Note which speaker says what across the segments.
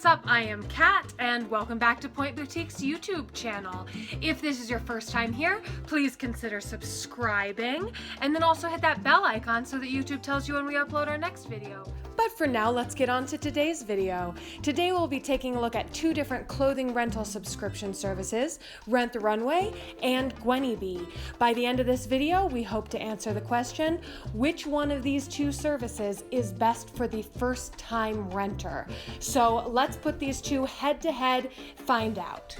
Speaker 1: up? I am Kat and welcome back to Pointe Boutique's YouTube channel. If this is your first time here, please consider subscribing and then also hit that bell icon so that YouTube tells you when we upload our next video. But for now, let's get on to today's video. Today we'll be taking a look at two different clothing rental subscription services, Rent the Runway and Gwynnie Bee. By the end of this video, we hope to answer the question, which one of these two services is best for the first-time renter? So let's put these two head to head, find out.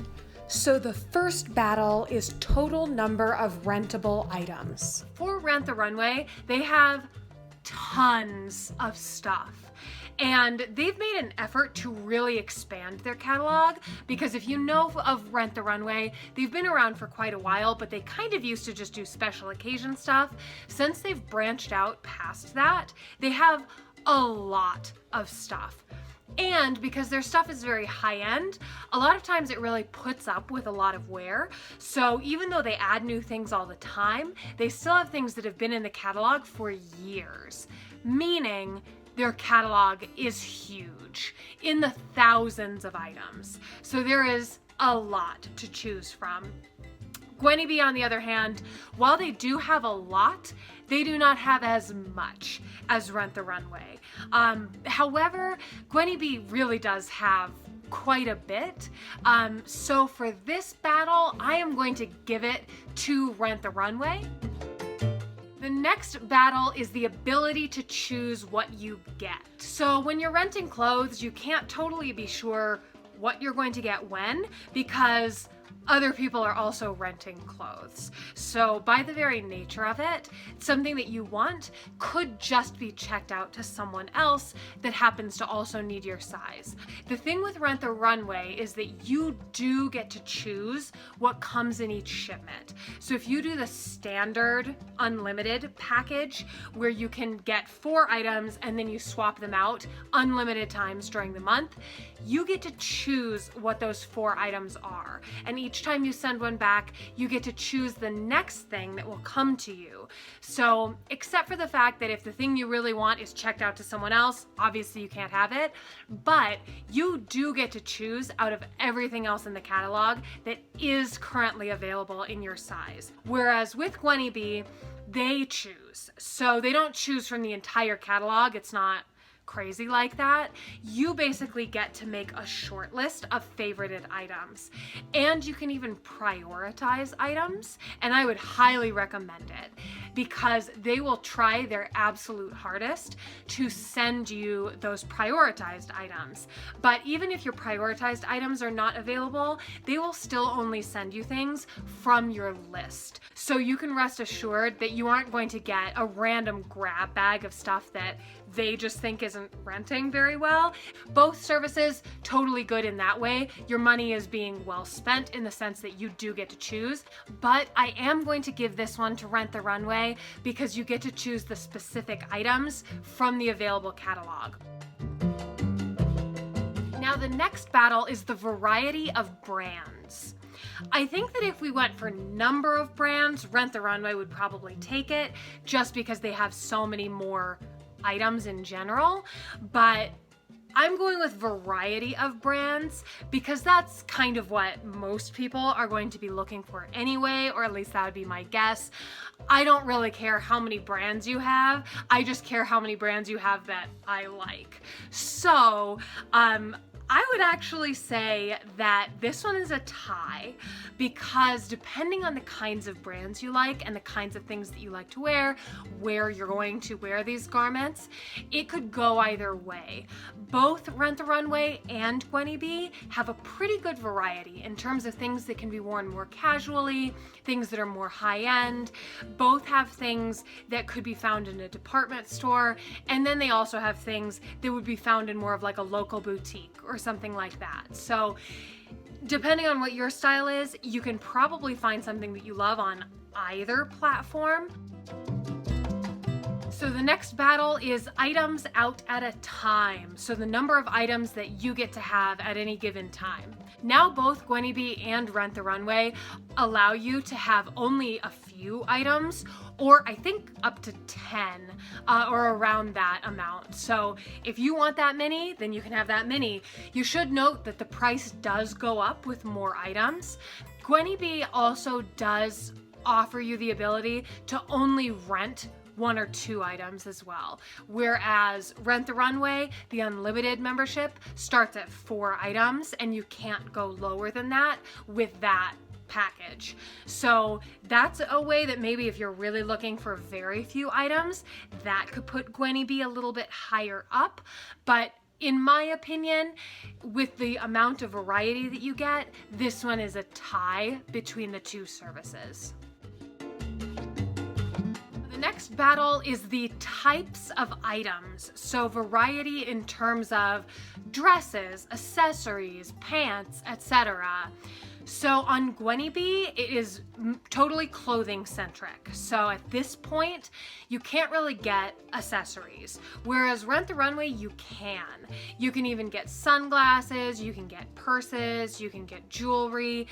Speaker 1: So the first battle is total number of rentable items. For Rent the Runway, they have tons of stuff. And they've made an effort to really expand their catalog because if you know of Rent the Runway, they've been around for quite a while, but they kind of used to just do special occasion stuff. Since they've branched out past that, they have a lot of stuff. And because their stuff is very high-end, a lot of times it really puts up with a lot of wear. So even though they add new things all the time, they still have things that have been in the catalog for years, meaning their catalog is huge, in the thousands of items. So there is a lot to choose from. Gwynnie Bee, on the other hand, while they do have a lot, they do not have as much as Rent the Runway. However, Gwynnie Bee really does have quite a bit. So for this battle, I am going to give it to Rent the Runway. The next battle is the ability to choose what you get. So when you're renting clothes, you can't totally be sure what you're going to get when, because other people are also renting clothes. So by the very nature of it, something that you want could just be checked out to someone else that happens to also need your size. The thing with Rent the Runway is that you do get to choose what comes in each shipment. So if you do the standard unlimited package where you can get 4 items and then you swap them out unlimited times during the month, you get to choose what those 4 items are. And each time you send one back, you get to choose the next thing that will come to you. So except for the fact that if the thing you really want is checked out to someone else, obviously you can't have it, but you do get to choose out of everything else in the catalog that is currently available in your size. Whereas with Gwynnie Bee, they choose. So they don't choose from the entire catalog. It's not crazy like that. You basically get to make a short list of favorited items, and you can even prioritize items, and I would highly recommend it because they will try their absolute hardest to send you those prioritized items. But even if your prioritized items are not available, they will still only send you things from your list. So you can rest assured that you aren't going to get a random grab bag of stuff that they just think isn't renting very well. Both services, totally good in that way. Your money is being well spent in the sense that you do get to choose, but I am going to give this one to Rent the Runway because you get to choose the specific items from the available catalog. Now the next battle is the variety of brands. I think that if we went for number of brands, Rent the Runway would probably take it just because they have so many more items in general, but I'm going with variety of brands because that's kind of what most people are going to be looking for anyway, or at least that would be my guess. I don't really care how many brands you have. I just care how many brands you have that I like. So, I would actually say that this one is a tie because depending on the kinds of brands you like and the kinds of things that you like to wear, where you're going to wear these garments, it could go either way. Both Rent the Runway and Gwynnie Bee have a pretty good variety in terms of things that can be worn more casually, things that are more high-end. Both have things that could be found in a department store, and then they also have things that would be found in more of like a local boutique or something like that. So depending on what your style is, you can probably find something that you love on either platform. So the next battle is items out at a time. So the number of items that you get to have at any given time. Now both Gwynnie Bee and Rent the Runway allow you to have only a few few items, or I think up to 10 or around that amount. So if you want that many, then you can have that many. You should note that the price does go up with more items. Gwynnie Bee also does offer you the ability to only rent 1 or 2 items as well. Whereas Rent the Runway, the unlimited membership, starts at 4 items and you can't go lower than that with that package. So that's a way that maybe if you're really looking for very few items, that could put Gwynnie Bee a little bit higher up. But in my opinion, with the amount of variety that you get, this one is a tie between the two services. The next battle is the types of items. So variety in terms of dresses, accessories, pants, etc. So on Gwynnie Bee, it is totally clothing centric. So at this point, you can't really get accessories. Whereas Rent the Runway, you can. You can even get sunglasses, you can get purses, you can get jewelry.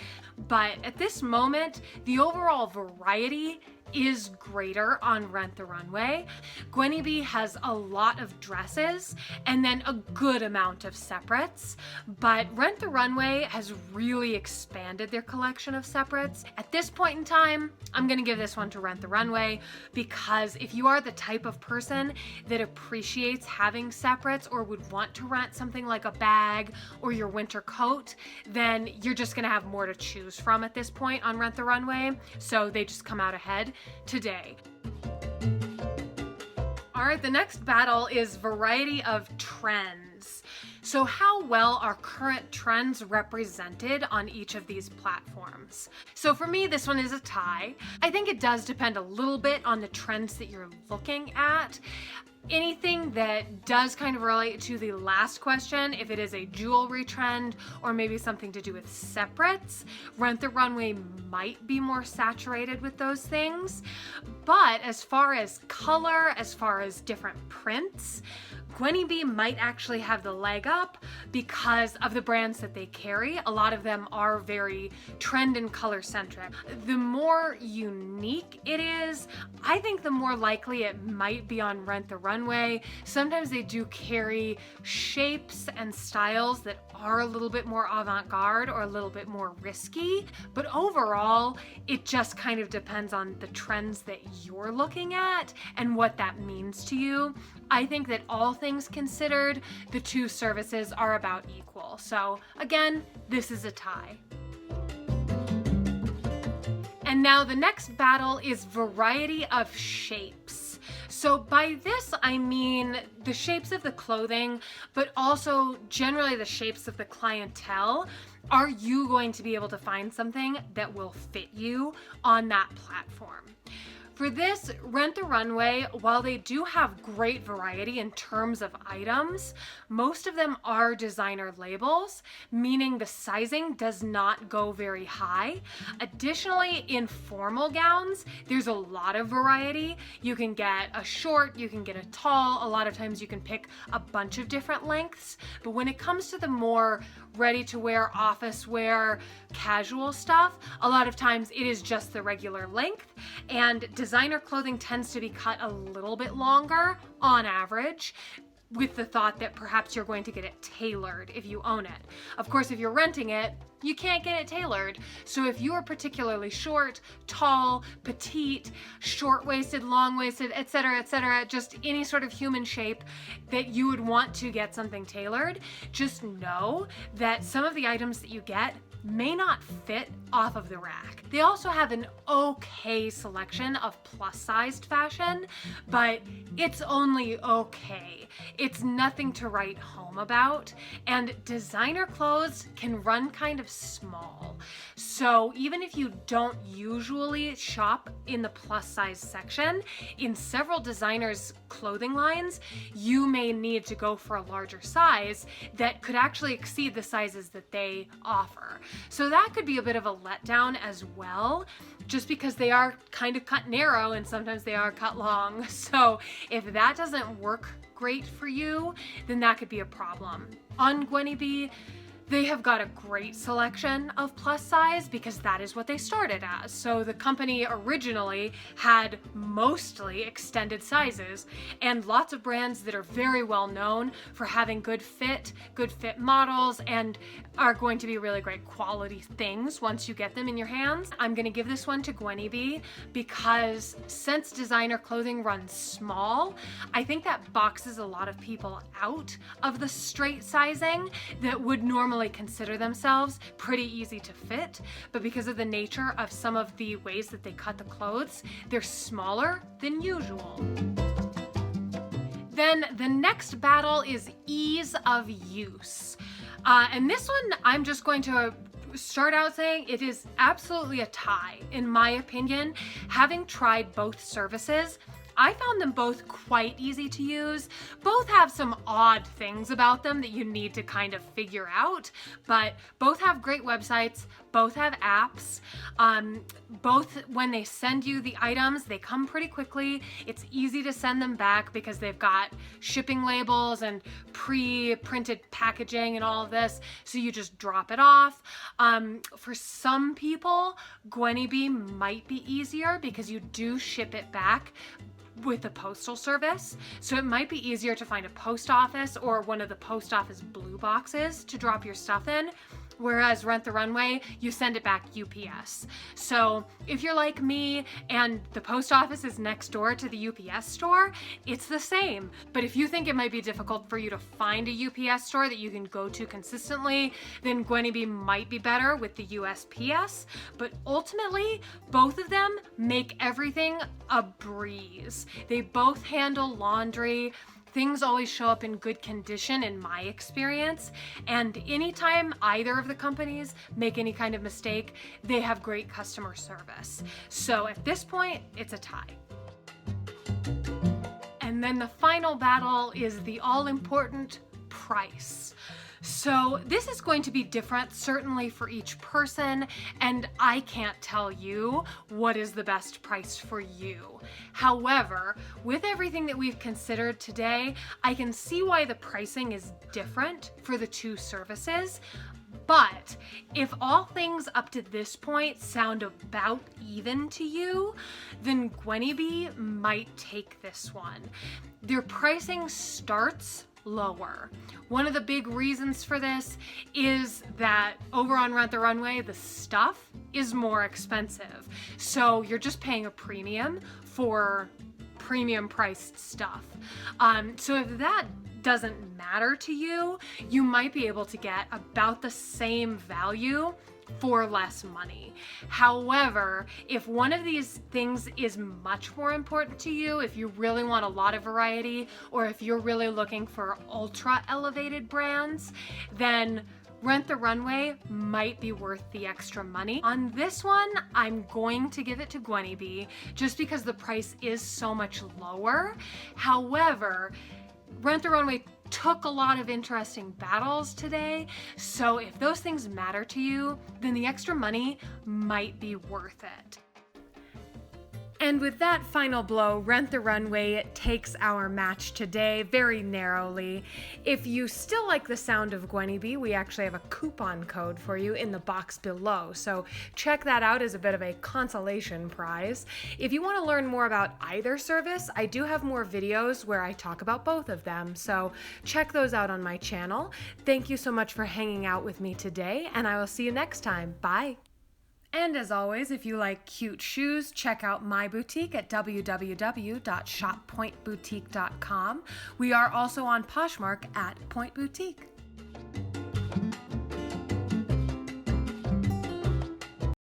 Speaker 1: But at this moment, the overall variety is greater on Rent the Runway. Gwynnie Bee has a lot of dresses and then a good amount of separates, but Rent the Runway has really expanded their collection of separates. At this point in time, I'm gonna give this one to Rent the Runway because if you are the type of person that appreciates having separates or would want to rent something like a bag or your winter coat, then you're just gonna have more to choose from at this point on Rent the Runway, so they just come out ahead today. All right, the next battle is variety of trends. So how well are current trends represented on each of these platforms? So for me, this one is a tie. I think it does depend a little bit on the trends that you're looking at. Anything that does kind of relate to the last question, if it is a jewelry trend or maybe something to do with separates, Rent the Runway might be more saturated with those things. But as far as color, as far as different prints, Gwynnie Bee might actually have the leg up because of the brands that they carry. A lot of them are very trend and color centric. The more unique it is, I think the more likely it might be on Rent the Runway. Sometimes they do carry shapes and styles that are a little bit more avant-garde or a little bit more risky, but overall, it just kind of depends on the trends that you're looking at and what that means to you. I think that all things considered, the two services are about equal. So again, this is a tie. And now the next battle is variety of shapes. So by this, I mean the shapes of the clothing, but also generally the shapes of the clientele. Are you going to be able to find something that will fit you on that platform? For this, Rent the Runway, while they do have great variety in terms of items, most of them are designer labels, meaning the sizing does not go very high. Additionally, in formal gowns, there's a lot of variety. You can get a short, you can get a tall, a lot of times you can pick a bunch of different lengths, but when it comes to the more ready-to-wear, office wear, casual stuff, a lot of times it is just the regular length, and designer clothing tends to be cut a little bit longer on average, with the thought that perhaps you're going to get it tailored if you own it. Of course, if you're renting it, you can't get it tailored. So if you are particularly short, tall, petite, short-waisted, long-waisted, etc., just any sort of human shape that you would want to get something tailored, just know that some of the items that you get may not fit off of the rack. They also have an okay selection of plus-sized fashion, but it's only okay. It's nothing to write home about, and designer clothes can run kind of small. So even if you don't usually shop in the plus-size section, in several designers' clothing lines, you may need to go for a larger size that could actually exceed the sizes that they offer. So that could be a bit of a letdown as well, just because they are kind of cut narrow and sometimes they are cut long. So if that doesn't work great for you, then that could be a problem. On Gwynnie Bee, They have got a great selection of plus size because that is what they started as. So the company originally had mostly extended sizes, and lots of brands that are very well known for having good fit models, and are going to be really great quality things once you get them in your hands. I'm gonna give this one to Gwynnie Bee because since designer clothing runs small, I think that boxes a lot of people out of the straight sizing that would normally consider themselves pretty easy to fit, but because of the nature of some of the ways that they cut the clothes, they're smaller than usual. Then the next battle is ease of use. And this one, I'm just going to start out saying it is absolutely a tie, in my opinion. Having tried both services, I found them both quite easy to use. Both have some odd things about them that you need to kind of figure out, but both have great websites, both have apps. Both, when they send you the items, they come pretty quickly. It's easy to send them back because they've got shipping labels and pre-printed packaging and all of this, so you just drop it off. For some people, Gwynnie Bee might be easier because you do ship it back with the postal service, so it might be easier to find a post office or one of the post office blue boxes to drop your stuff in. Whereas Rent the Runway, you send it back UPS. So if you're like me and the post office is next door to the UPS store, it's the same. But if you think it might be difficult for you to find a UPS store that you can go to consistently, then Gwynnie Bee might be better with the USPS. But ultimately, both of them make everything a breeze. They both handle laundry. Things always show up in good condition in my experience, and anytime either of the companies make any kind of mistake, they have great customer service. So at this point, it's a tie. And then the final battle is the all-important price. So this is going to be different, certainly for each person, and I can't tell you what is the best price for you. However, with everything that we've considered today, I can see why the pricing is different for the two services. But if all things up to this point sound about even to you, then Gwynnie Bee might take this one. Their pricing starts lower. One of the big reasons for this is that over on Rent the Runway, the stuff is more expensive. So you're just paying a premium for premium priced stuff. So if that doesn't matter to you, you might be able to get about the same value for less money. However, if one of these things is much more important to you, if you really want a lot of variety, or if you're really looking for ultra elevated brands, then Rent the Runway might be worth the extra money. On this one, I'm going to give it to Gwynnie Bee just because the price is so much lower. However, Rent the Runway took a lot of interesting battles today, so if those things matter to you, then the extra money might be worth it. And with that final blow, Rent the Runway takes our match today very narrowly. If you still like the sound of Gwynnie Bee, we actually have a coupon code for you in the box below, so check that out as a bit of a consolation prize. If you want to learn more about either service, I do have more videos where I talk about both of them, so check those out on my channel. Thank you so much for hanging out with me today, and I will see you next time. Bye! And as always, if you like cute shoes, check out my boutique at www.shoppointeboutique.com. We are also on Poshmark at Pointe Boutique.